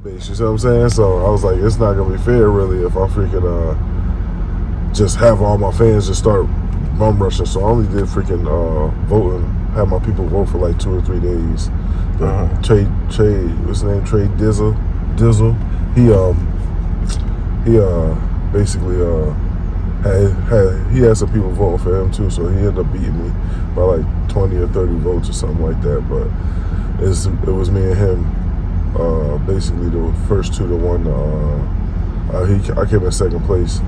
fan base, you see what I'm saying? So I was like, it's not gonna be fair really if I freaking just have all my fans just start bum rushing. So I only did freaking voting, had my people vote for like 2 or 3 days. Trey, what's his name? Trey Dizzle. He basically he had some people voting for him too, so he ended up beating me by like 20 or 30 votes or something like that. But it was me and him. Basically the first 2 to 1. I came in second place,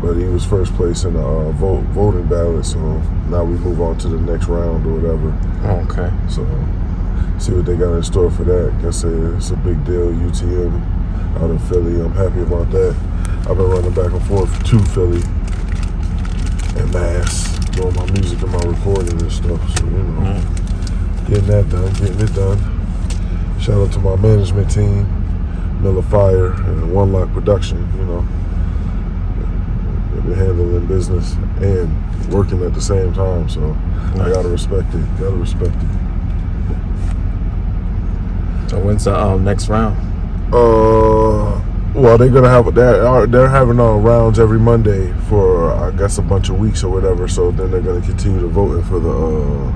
but he was first place in the voting ballot. So now we move on to the next round or whatever. Okay. So see what they got in store for that. Guess it's a big deal. UTM out in Philly. I'm happy about that. I've been running back and forth to Philly and Mass, doing my music and my recording and stuff. So getting that done, getting it done. Shout out to my management team, Miller Fire and One Lock Production. They've been handling business and working at the same time. So I gotta respect it. So when's the next round? Well, they're having rounds every Monday for I guess a bunch of weeks or whatever. So then they're gonna continue to voting for the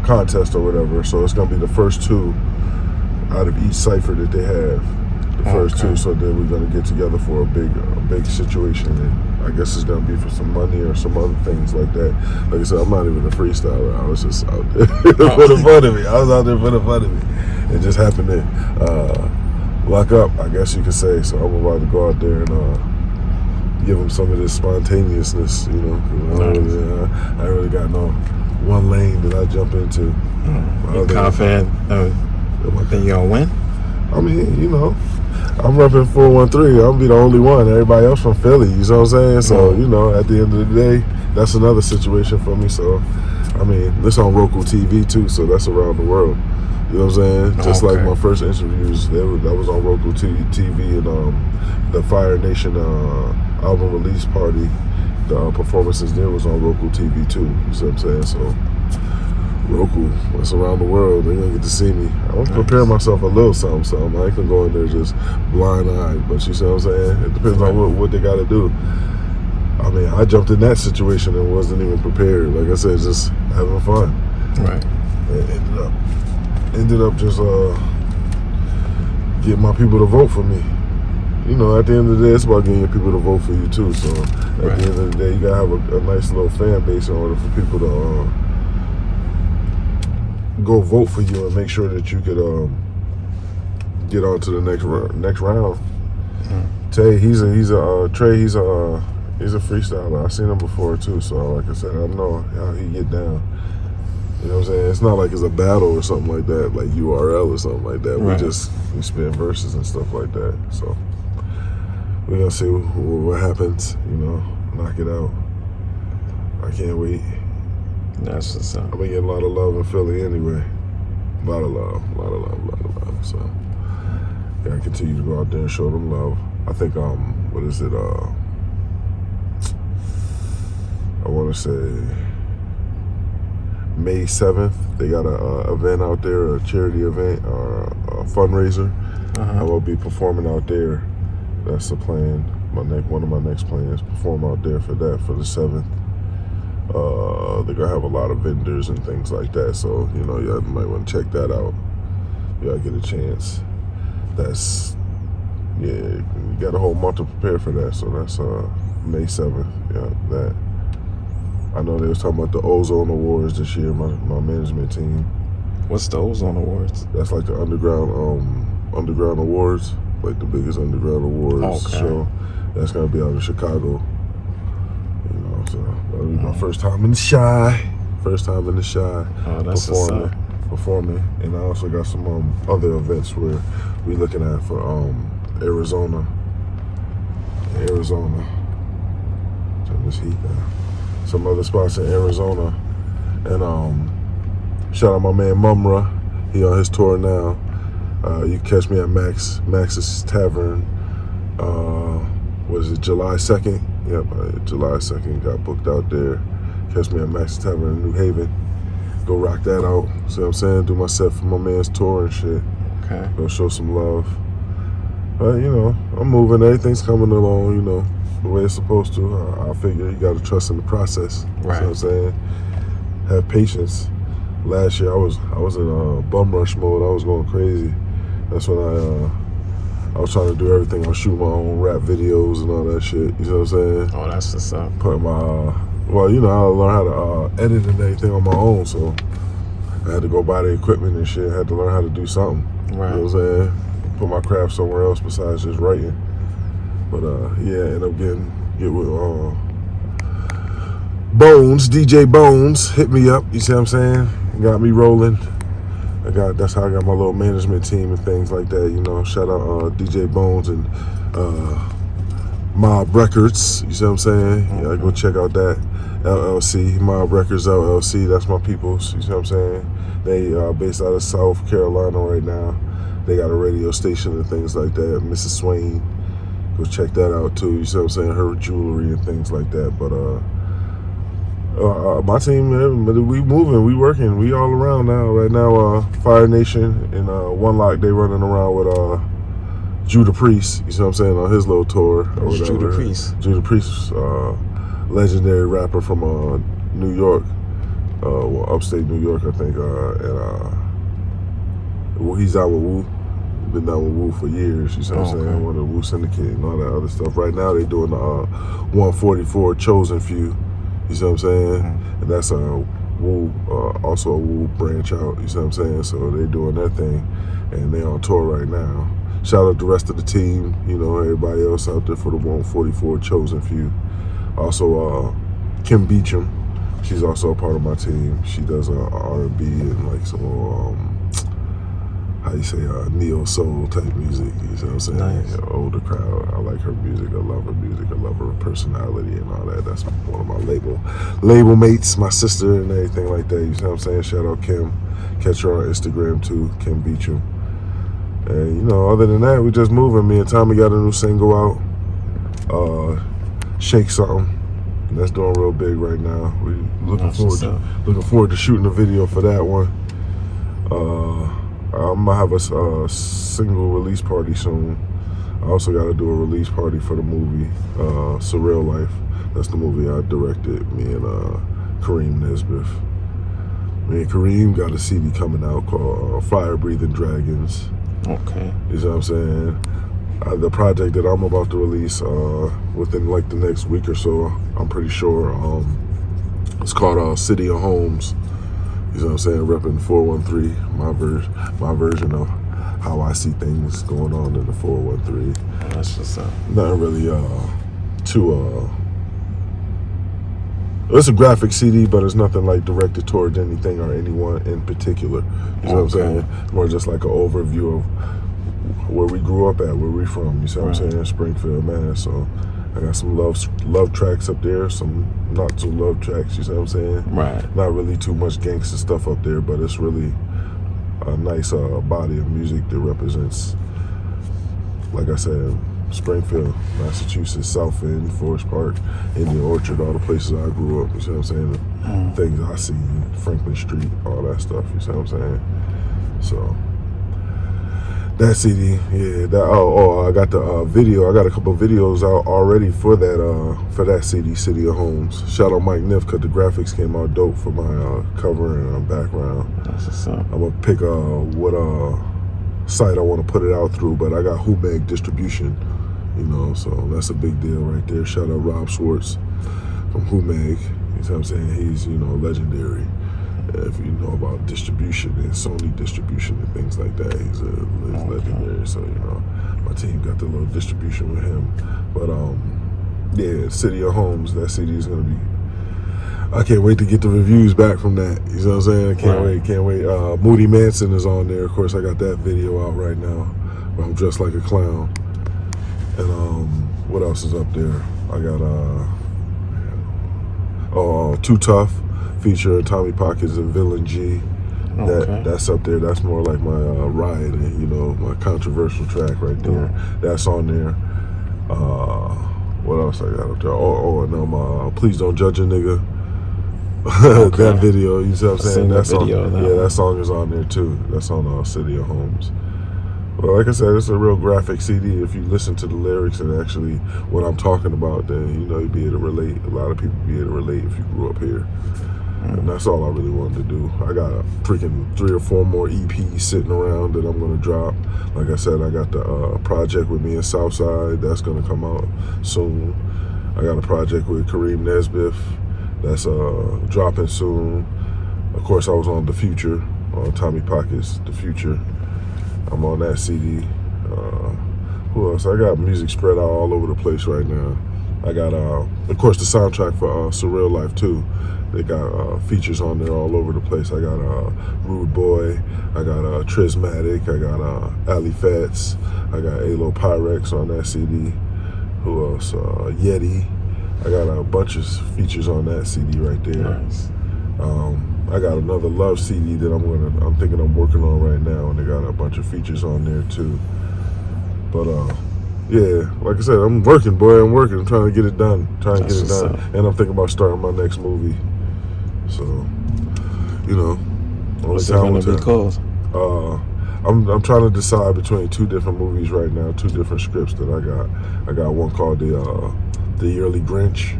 contest or whatever. So it's gonna be the first 2 out of each cipher that they have. The first 2. So then we're gonna get together for a big situation. And I guess it's gonna be for some money or some other things like that. Like I said, I'm not even a freestyler. I was just out there for the fun of me. I was out there for the fun of me. It just happened to lock up, I guess you could say. So I'm about to go out there and give them some of this spontaneousness, I ain't really got no one lane that I jump into. You confident that you're gonna win? I mean, I'm repping 413. I'll be the only one. Everybody else from Philly, you know what I'm saying? So, at the end of the day, that's another situation for me. So, I mean, this on Roku TV too, so that's around the world. You know what I'm saying? Just like my first interviews, that was on Roku TV, and the Fire Nation album release party, the performances there was on Roku TV too. You see what I'm saying? So Roku, that's around the world. They're gonna get to see me. I'm gonna prepare myself a little something. I ain't gonna go in there just blind-eyed, but you see what I'm saying? It depends on what they gotta do. I mean, I jumped in that situation and wasn't even prepared. Like I said, just having fun. Right. And ended up just getting my people to vote for me. At the end of the day, it's about getting your people to vote for you too. So at the end of the day, you gotta have a nice little fan base in order for people to go vote for you and make sure that you could get on to the next round. Trey, he's a freestyler. I've seen him before too. So like I said, I know how he get down. You know what I'm saying? It's not like it's a battle or something like that, like URL or something like that. We spin verses and stuff like that. So we're gonna see what happens. Knock it out. I can't wait. That's what's up. I've been getting a lot of love in Philly anyway. A lot of love. So I continue to go out there and show them love. I think what is it? I want to say May 7th, they got a event out there, a charity event or a fundraiser. I will be performing out there. That's the plan. One of my next plans, perform out there for the 7th. They're gonna have a lot of vendors and things like that, so y'all might want to check that out. Y'all get a chance. You got a whole month to prepare for that, so that's May 7th. Yeah, that. I know they was talking about the Ozone Awards this year, my management team. What's the Ozone Awards? That's like the underground awards, like the biggest underground awards show. That's gonna be out in Chicago. So that'll be my first time in the Shy. Oh, that's performing. And I also got some other events where we looking at for Arizona. Turn this heat down. Some other spots in Arizona. And shout out my man Mumra. He on his tour now. You can catch me at Max's Tavern. What is it, July 2nd? Yep, July 2nd, got booked out there. Catch me at Max's Tavern in New Haven. Go rock that out. See what I'm saying? Do my set for my man's tour and shit. Okay. Gonna show some love. But, you know, I'm moving. Everything's coming along, you know, the way it's supposed to. I figure you got to trust in the process. You know what I'm saying? Have patience. Last year, I was in bum rush mode. I was going crazy. That's when I was trying to do everything. I was shooting my own rap videos and all that shit. You know what I'm saying? Oh, that's what's up. Put my, well, you know, I learned how to edit and everything on my own. So I had to go buy the equipment and shit. I had to learn how to do something. Right. You know what I'm saying? Put my craft somewhere else besides just writing. But yeah, end up get with Bones, DJ Bones, hit me up. You see what I'm saying? Got me rolling. That's how I got my little management team and things like that. You know, shout out DJ Bones and Mob Records. You see what I'm saying? Yeah, go check out that LLC, Mob Records LLC. That's my peoples. You see what I'm saying? They based out of South Carolina right now. They got a radio station and things like that. Mrs. Swain, go check that out too. You see what I'm saying? Her jewelry and things like that. But my team, man, we moving, we working, we all around now. Right now, Fire Nation and One Lock, they running around with Judah Priest. You see what I'm saying, on his little tour. Who's Judah Priest? Judah Priest, legendary rapper from New York, well, upstate New York, I think. Well, he's out with Wu. Been down with Wu for years. You see what I'm saying? One of the Wu Syndicate and all that other stuff. Right now, they doing the 144 Chosen Few. You see what I'm saying? And that's a Wu, also a Wu branch out. You see what I'm saying? So they doing their thing, and they on tour right now. Shout out the rest of the team. You know, everybody else out there for the 144 Chosen Few. Also, Kim Beecham. She's also a part of my team. She does R&B and like some how you say, neo soul type music. You see what I'm saying? Nice. Yeah, older crowd. I like her music. I love her music. I love her personality and all that. That's one of my label mates, my sister and everything like that. You see what I'm saying? Shout out Kim. Catch her on Instagram too, Kim Beecham. And you know, other than that, we just moving. Me and Tommy got a new single out. Shake Something. And that's doing real big right now. We looking forward to shooting a video for that one. I'm gonna have a single release party soon. I also got to do a release party for the movie Surreal Life. That's the movie I directed. Me and Kareem Nesbitt. Me and Kareem got a CD coming out called Fire Breathing Dragons. Okay. You see what I'm saying? The project that I'm about to release within like the next week or so, I'm pretty sure. It's called City of Homes. You know what I'm saying? Repping 413, my version of how I see things going on in the 413. Oh, that's what's up. Nothing really too it's a graphic CD, but it's nothing like directed towards anything or anyone in particular. You know what I'm saying? More just like an overview of where we grew up at, where we from. You see what I'm saying? Springfield, Mass. So I got some love tracks up there, some not so love tracks, you see what I'm saying? Right. Not really too much gangster stuff up there, but it's really a nice body of music that represents, like I said, Springfield, Massachusetts, South End, Forest Park, Indian Orchard, all the places I grew up, you see what I'm saying? The things I see, Franklin Street, all that stuff, you see what I'm saying? So that CD, yeah. I got the video. I got a couple of videos out already for that CD, City of Homes. Shout out Mike Niff, cause the graphics came out dope for my cover and background. That's what's up. I'm gonna pick what site I want to put it out through, but I got Humeg distribution, you know, so that's a big deal right there. Shout out Rob Schwartz from Humeg. You know what I'm saying? He's, you know, legendary. If you know about distribution and Sony distribution and things like that, he's legendary. So, you know, my team got the little distribution with him. But yeah, City of Homes, that CD is gonna be. I can't wait to get the reviews back from that. You know what I'm saying? I can't wait. Moody Manson is on there. Of course, I got that video out right now where I'm dressed like a clown. And what else is up there? I got Too Tough, feature Tommy Pockets and Villain G. That's up there. That's more like my ride and, you know, my controversial track right there. That's on there. What else I got up there? And my Please Don't Judge a Nigga. That video, you see what I'm saying? That song, that song is on there too. That's on City of Homes. Well, like I said, it's a real graphic CD. If you listen to the lyrics and actually what I'm talking about, then you know you'd be able to relate. A lot of people be able to relate if you grew up here. And that's all I really wanted to do. I got a freaking 3 or 4 more EPs sitting around that I'm gonna drop. Like I said, I got the project with me in Southside that's gonna come out soon. I got a project with Kareem Nesbitt that's dropping soon. Of course, I was on The Future, on Tommy Pocket's The Future. I'm on that CD. Who else? I got music spread out all over the place right now. I got, of course, the soundtrack for Surreal Life 2. They got features on there all over the place. I got Rude Boy. I got Trismatic. I got Ali Fats. I got Alo Pyrex on that CD. Who else? Yeti. I got a bunch of features on that CD right there. Nice. I got another Love CD that I'm thinking I'm working on right now, and they got a bunch of features on there too. But yeah, like I said, I'm working, boy. I'm working. I'm trying to get it done. That's what's up. And I'm thinking about starting my next movie. So, you know, What's it gonna be called? I'm trying to decide between 2 different movies right now, 2 different scripts that I got. I got one called the Yearly Grinch,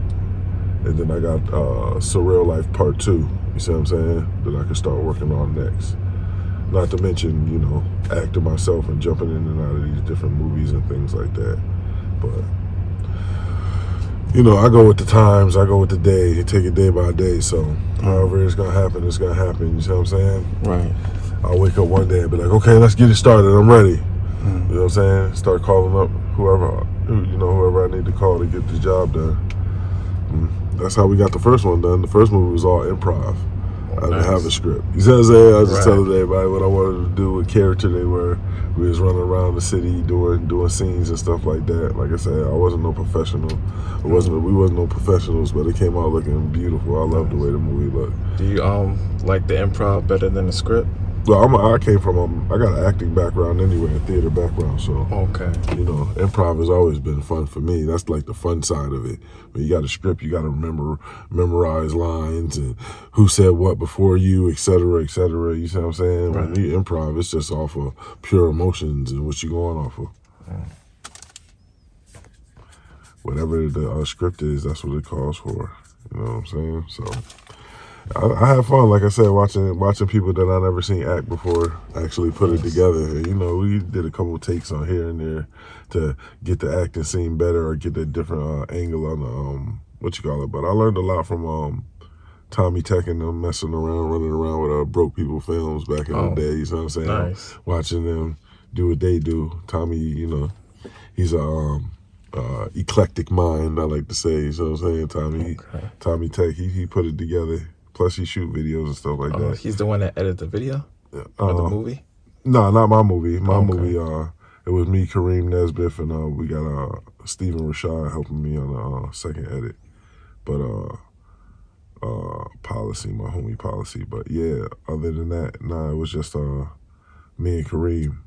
and then I got Surreal Life Part 2. You see what I'm saying? That I can start working on next. Not to mention, you know, acting myself and jumping in and out of these different movies and things like that. But, you know, I go with the times, I go with the day, take it day by day. So, however it's going to happen, it's going to happen. You see what I'm saying? Right. I'll wake up one day and be like, okay, let's get it started. I'm ready. You know what I'm saying? Start calling up whoever I need to call to get the job done. That's how we got the first one done. The first movie was all improv. I didn't have a script. You see what I'm saying? I was just telling everybody what I wanted to do, what character they were. We was running around the city doing scenes and stuff like that. Like I said, I wasn't no professional. We wasn't no professionals, but it came out looking beautiful. I love the way the movie looked. Do you like the improv better than the script? Well, I came from I got an acting background anyway, a theater background, so Okay. you know, improv has always been fun for me. That's like the fun side of it. When you got a script, you got to memorize lines and who said what before you, et cetera, et cetera. You see what I'm saying? Right. When you improv, it's just off of pure emotions and what you going off of. Whatever the script is, that's what it calls for. You know what I'm saying? So. I have fun, like I said, watching people that I never seen act before actually put it together. You know, we did a couple of takes on here and there to get the acting scene better or get a different angle on the But I learned a lot from Tommy Tech and them messing around, running around with Broke People Films back in the day. You know what I'm saying? Nice. Watching them do what they do. Tommy, you know, he's a eclectic mind, I like to say. You know what I'm saying? Tommy Tech, he put it together. Plus, he shoot videos and stuff like that. He's the one that edited the video? Or the movie? No, not my movie. My movie, it was me, Kareem Nesbitt, and we got Stephen Rashad helping me on the second edit. But Policy, my homie Policy. But yeah, other than that, nah, it was just me and Kareem.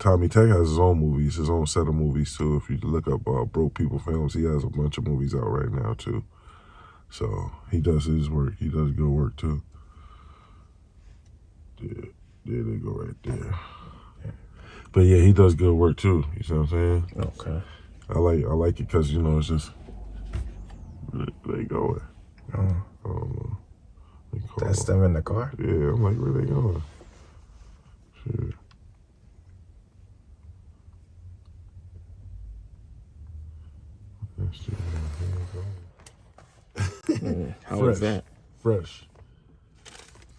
Tommy Tech has his own movies, his own set of movies too. If you look up Broke People Films, he has a bunch of movies out right now too. So he does his work. He does good work too. Yeah, there they go right there. But yeah, he does good work too. You see what I'm saying? Okay. I like it because, you know, it's just they going. That's them in the car? Yeah, I'm like, where they going? Shit. How was that? Fresh.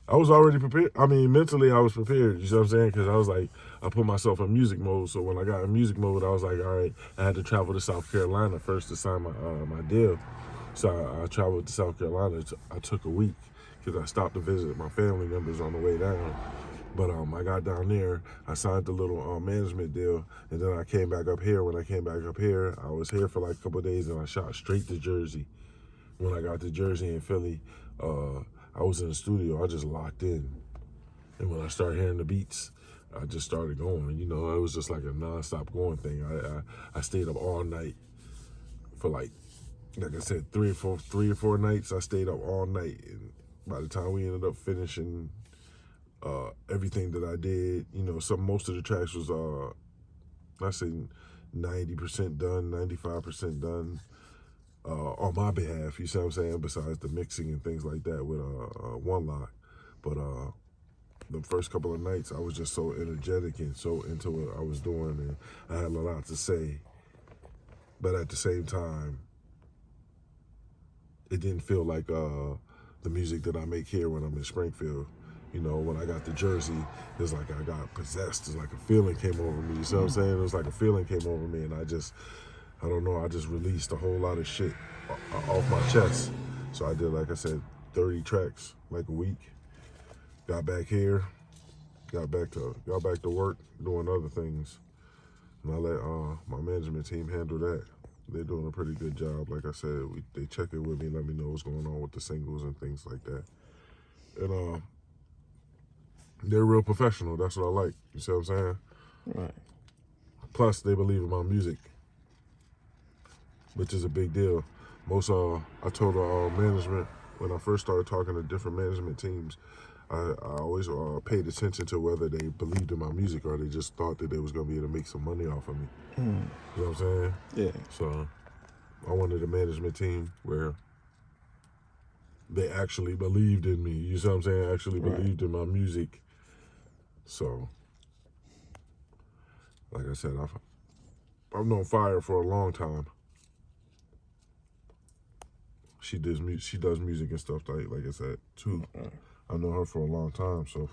I was already prepared. I mean, mentally, I was prepared. You see what I'm saying? Because I was like, I put myself in music mode. So when I got in music mode, I was like, all right, I had to travel to South Carolina first to sign my deal. So I traveled to South Carolina. I took a week because I stopped to visit my family members on the way down. But I got down there, I signed the little management deal, and then I came back up here. When I came back up here, I was here for like a couple of days, and I shot straight to Jersey. When I got to Jersey and Philly, I was in the studio. I just locked in. And when I started hearing the beats, I just started going. You know, it was just like a nonstop going thing. I stayed up all night for like I said, 3 or 4 nights. I stayed up all night. And by the time we ended up finishing everything that I did, you know, most of the tracks was I say 90% done, 95% done on my behalf. You see what I'm saying? Besides the mixing and things like that with One Lock, but the first couple of nights I was just so energetic and so into what I was doing, and I had a lot to say. But at the same time, it didn't feel like the music that I make here when I'm in Springfield. You know, when I got to Jersey, it's like I got possessed. It's like a feeling came over me. You see what I'm saying? It was like a feeling came over me, and I don't know, I just released a whole lot of shit off my chest. So I did, like I said, 30 tracks, like a week. Got back here, got back to work, doing other things. And I let my management team handle that. They're doing a pretty good job. Like I said, they check in with me, let me know what's going on with the singles and things like that. And they're real professional. That's what I like. You see what I'm saying? Right. Plus, they believe in my music, which is a big deal. I told management when I first started talking to different management teams, I always paid attention to whether they believed in my music or they just thought that they was going to be able to make some money off of me. You know what I'm saying? Yeah. So I wanted a management team where they actually believed in me. You see what I'm saying? Actually believed in my music. So, like I said, I've known Fire for a long time. She does music and stuff like I said too. I know her for a long time, so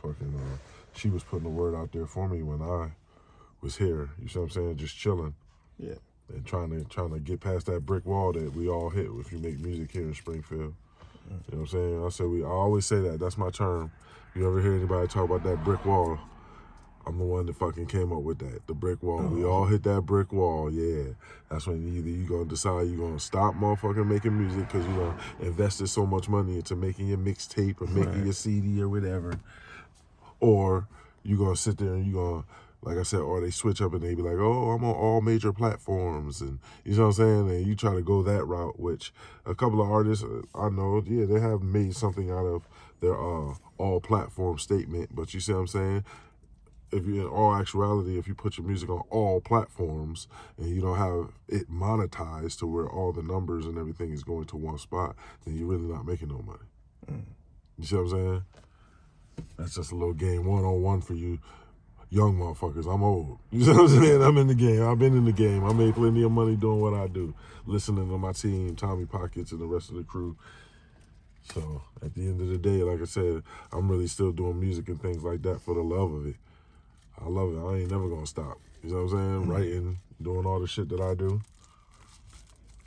she was putting the word out there for me when I was here. You see what I'm saying? Just chilling. Yeah. And trying to get past that brick wall that we all hit if you make music here in Springfield. You know what I'm saying? I always say that. That's my term. You ever hear anybody talk about that brick wall? I'm the one that fucking came up with that. The brick wall. We all hit that brick wall, yeah. That's when either you gonna decide you gonna stop motherfucking making music because you done invested so much money into making your mixtape or making your CD or whatever. Or you gonna sit there and you gonna, like I said, or they switch up and they be like, oh, I'm on all major platforms. And you know what I'm saying? And you try to go that route, which a couple of artists I know, yeah, they have made something out of their all platform statement. But you see what I'm saying? If you, in all actuality, if you put your music on all platforms and you don't have it monetized to where all the numbers and everything is going to one spot, then you're really not making no money. You see what I'm saying? That's just a little game 101 for you young motherfuckers. I'm old. You see what I'm saying? I'm in the game. I've been in the game. I made plenty of money doing what I do, listening to my team, Tommy Pockets, and the rest of the crew. So at the end of the day, like I said, I'm really still doing music and things like that for the love of it. I love it. I ain't never gonna stop. You know what I'm saying? Writing, doing all the shit that I do.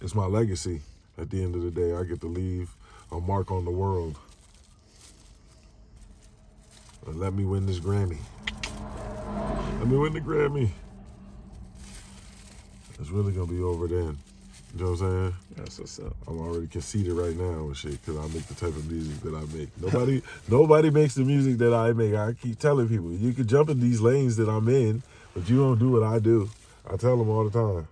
It's my legacy. At the end of the day, I get to leave a mark on the world. And let me win this Grammy. Let me win the Grammy. It's really gonna be over then. You know what I'm saying? That's what's up. I'm already conceited right now and shit because I make the type of music that I make. Nobody makes the music that I make. I keep telling people, you can jump in these lanes that I'm in, but you don't do what I do. I tell them all the time.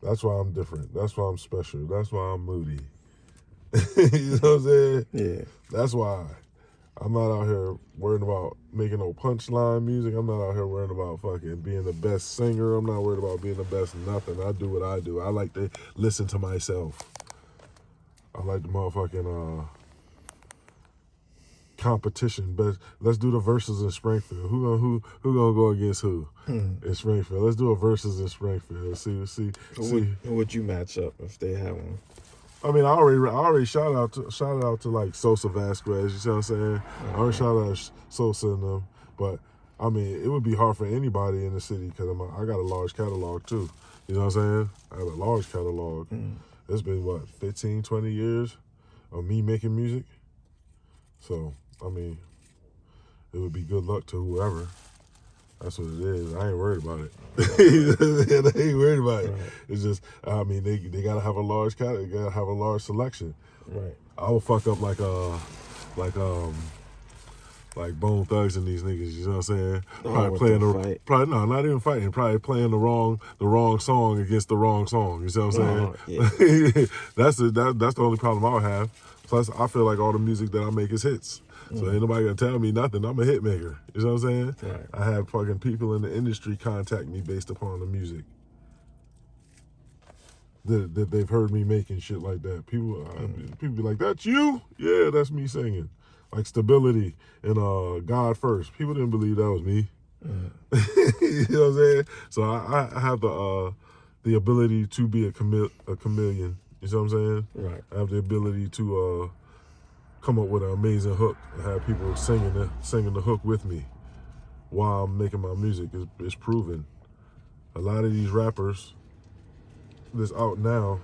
That's why I'm different. That's why I'm special. That's why I'm moody. You know what I'm saying? Yeah. That's why. I'm not out here worrying about making no punchline music. I'm not out here worrying about fucking being the best singer. I'm not worried about being the best nothing. I do what I do. I like to listen to myself. I like the motherfucking competition. But let's do the verses in Springfield. Who gonna go against who in Springfield? Let's do a verses in Springfield. See. Who would you match up if they had one? I mean, I already shout out to like Sosa Vasquez. You see what I'm saying? I already shout out Sosa and them, but I mean, it would be hard for anybody in the city because I got a large catalog too. You know what I'm saying? I got a large catalog. It's been 15, 20 years of me making music. So I mean, it would be good luck to whoever. That's what it is. I ain't worried about it. I ain't worried about it. Right. It's just, I mean, they gotta have a large category. They gotta have a large selection. Right. I would fuck up like Bone Thugs and these niggas. You know what I'm saying? Not even fighting. Probably playing the wrong song against the wrong song. You see what I'm saying? Yeah. That's the only problem I would have. Plus, I feel like all the music that I make is hits. So ain't nobody gonna tell me nothing. I'm a hit maker. You know what I'm saying? Right. I have fucking people in the industry contact me based upon the music that they've heard me making shit like that. People be like, "That's you?" Yeah, that's me singing. Like Stability and God First. People didn't believe that was me. You know what I'm saying? So I have the ability to be a chameleon. You know what I'm saying? Right. I have the ability to come up with an amazing hook and have people singing the hook with me while I'm making my music. It's proven. A lot of these rappers that's out now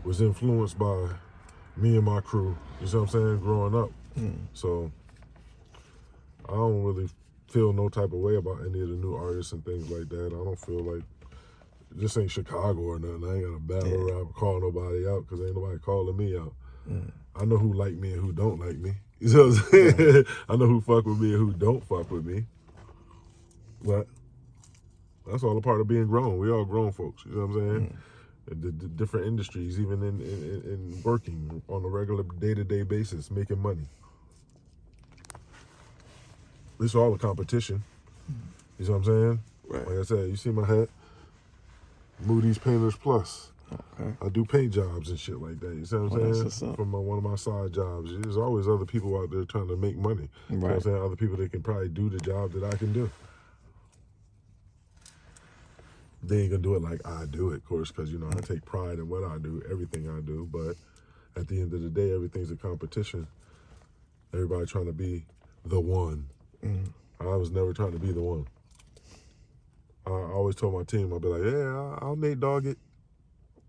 was influenced by me and my crew. You know what I'm saying? Growing up. So I don't really feel no type of way about any of the new artists and things like that. I don't feel like this ain't Chicago or nothing. I ain't got a battle rap, call nobody out because ain't nobody calling me out. I know who like me and who don't like me. You know what I'm saying? Right. I know who fuck with me and who don't fuck with me. But that's all a part of being grown. We all grown folks. You know what I'm saying? The different industries, even in working on a regular day-to-day basis, making money. It's all a competition. You know what I'm saying? Right. Like I said, you see my hat? Moody's Painters Plus. Okay. I do paint jobs and shit like that. You see what I'm saying? From one of my side jobs. There's always other people out there trying to make money. Right. You know what I'm saying? Other people that can probably do the job that I can do. They ain't gonna do it like I do it, of course, because, you know, I take pride in what I do, everything I do. But at the end of the day, everything's a competition. Everybody trying to be the one. I was never trying to be the one. I always told my team, I'll be like, yeah, I'll Nate Dogg it.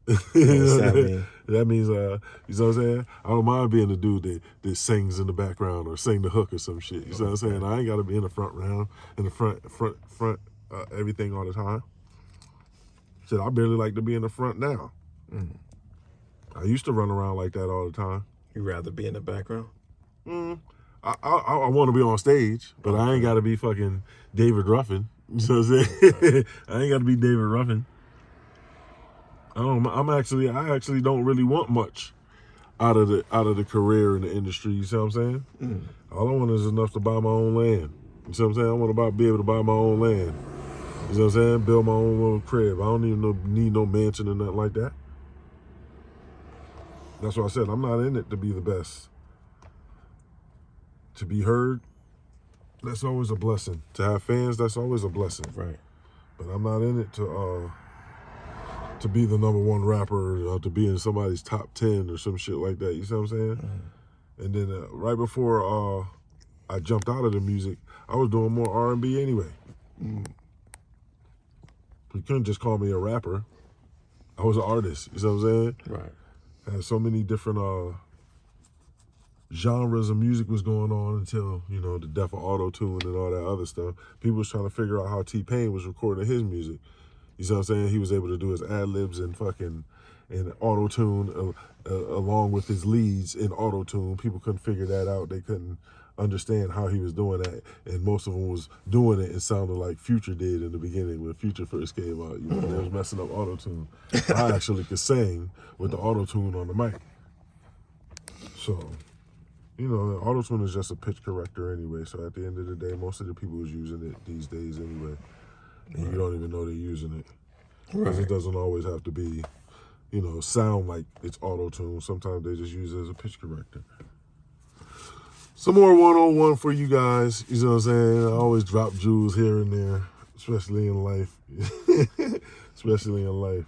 What's that mean? That means, you know what I'm saying? I don't mind being the dude that sings in the background or sing the hook or some shit. You know what I'm saying? I ain't got to be in the front round, in the front, everything all the time. Shit, I barely like to be in the front now. I used to run around like that all the time. You rather be in the background? I want to be on stage, but I ain't got to be fucking David Ruffin. You know what I'm saying? I ain't got to be David Ruffin. I actually don't really want much out of the career in the industry. You see what I'm saying? All I want is enough to buy my own land. You see what I'm saying? I want to be able to buy my own land. You know what I'm saying? Build my own little crib. I don't even need no mansion or nothing like that. That's what I said. I'm not in it to be the best. To be heard, that's always a blessing. To have fans, that's always a blessing. Right. But I'm not in it to be the number one rapper or to be in somebody's top 10 or some shit like that. You see what I'm saying? And then right before I jumped out of the music, I was doing more R&B anyway. You couldn't just call me a rapper. I was an artist. You see what I'm saying? Right. I had so many different genres of music was going on until, you know, the death of auto-tune and all that other stuff. People was trying to figure out how T-Pain was recording his music. You see what I'm saying? He was able to do his ad-libs and auto-tune along with his leads in auto-tune. People couldn't figure that out. They couldn't understand how he was doing that. And most of them was doing it and sounded like Future did in the beginning when Future first came out. You know, they was messing up auto-tune. I actually could sing with the auto-tune on the mic. So, you know, auto-tune is just a pitch corrector anyway. So at the end of the day, most of the people is using it these days anyway. And you don't even know they're using it. Because it doesn't always have to be, you know, sound like it's auto-tune. Sometimes they just use it as a pitch corrector. Some more 101 for you guys. You know what I'm saying? I always drop jewels here and there, especially in life. Especially in life.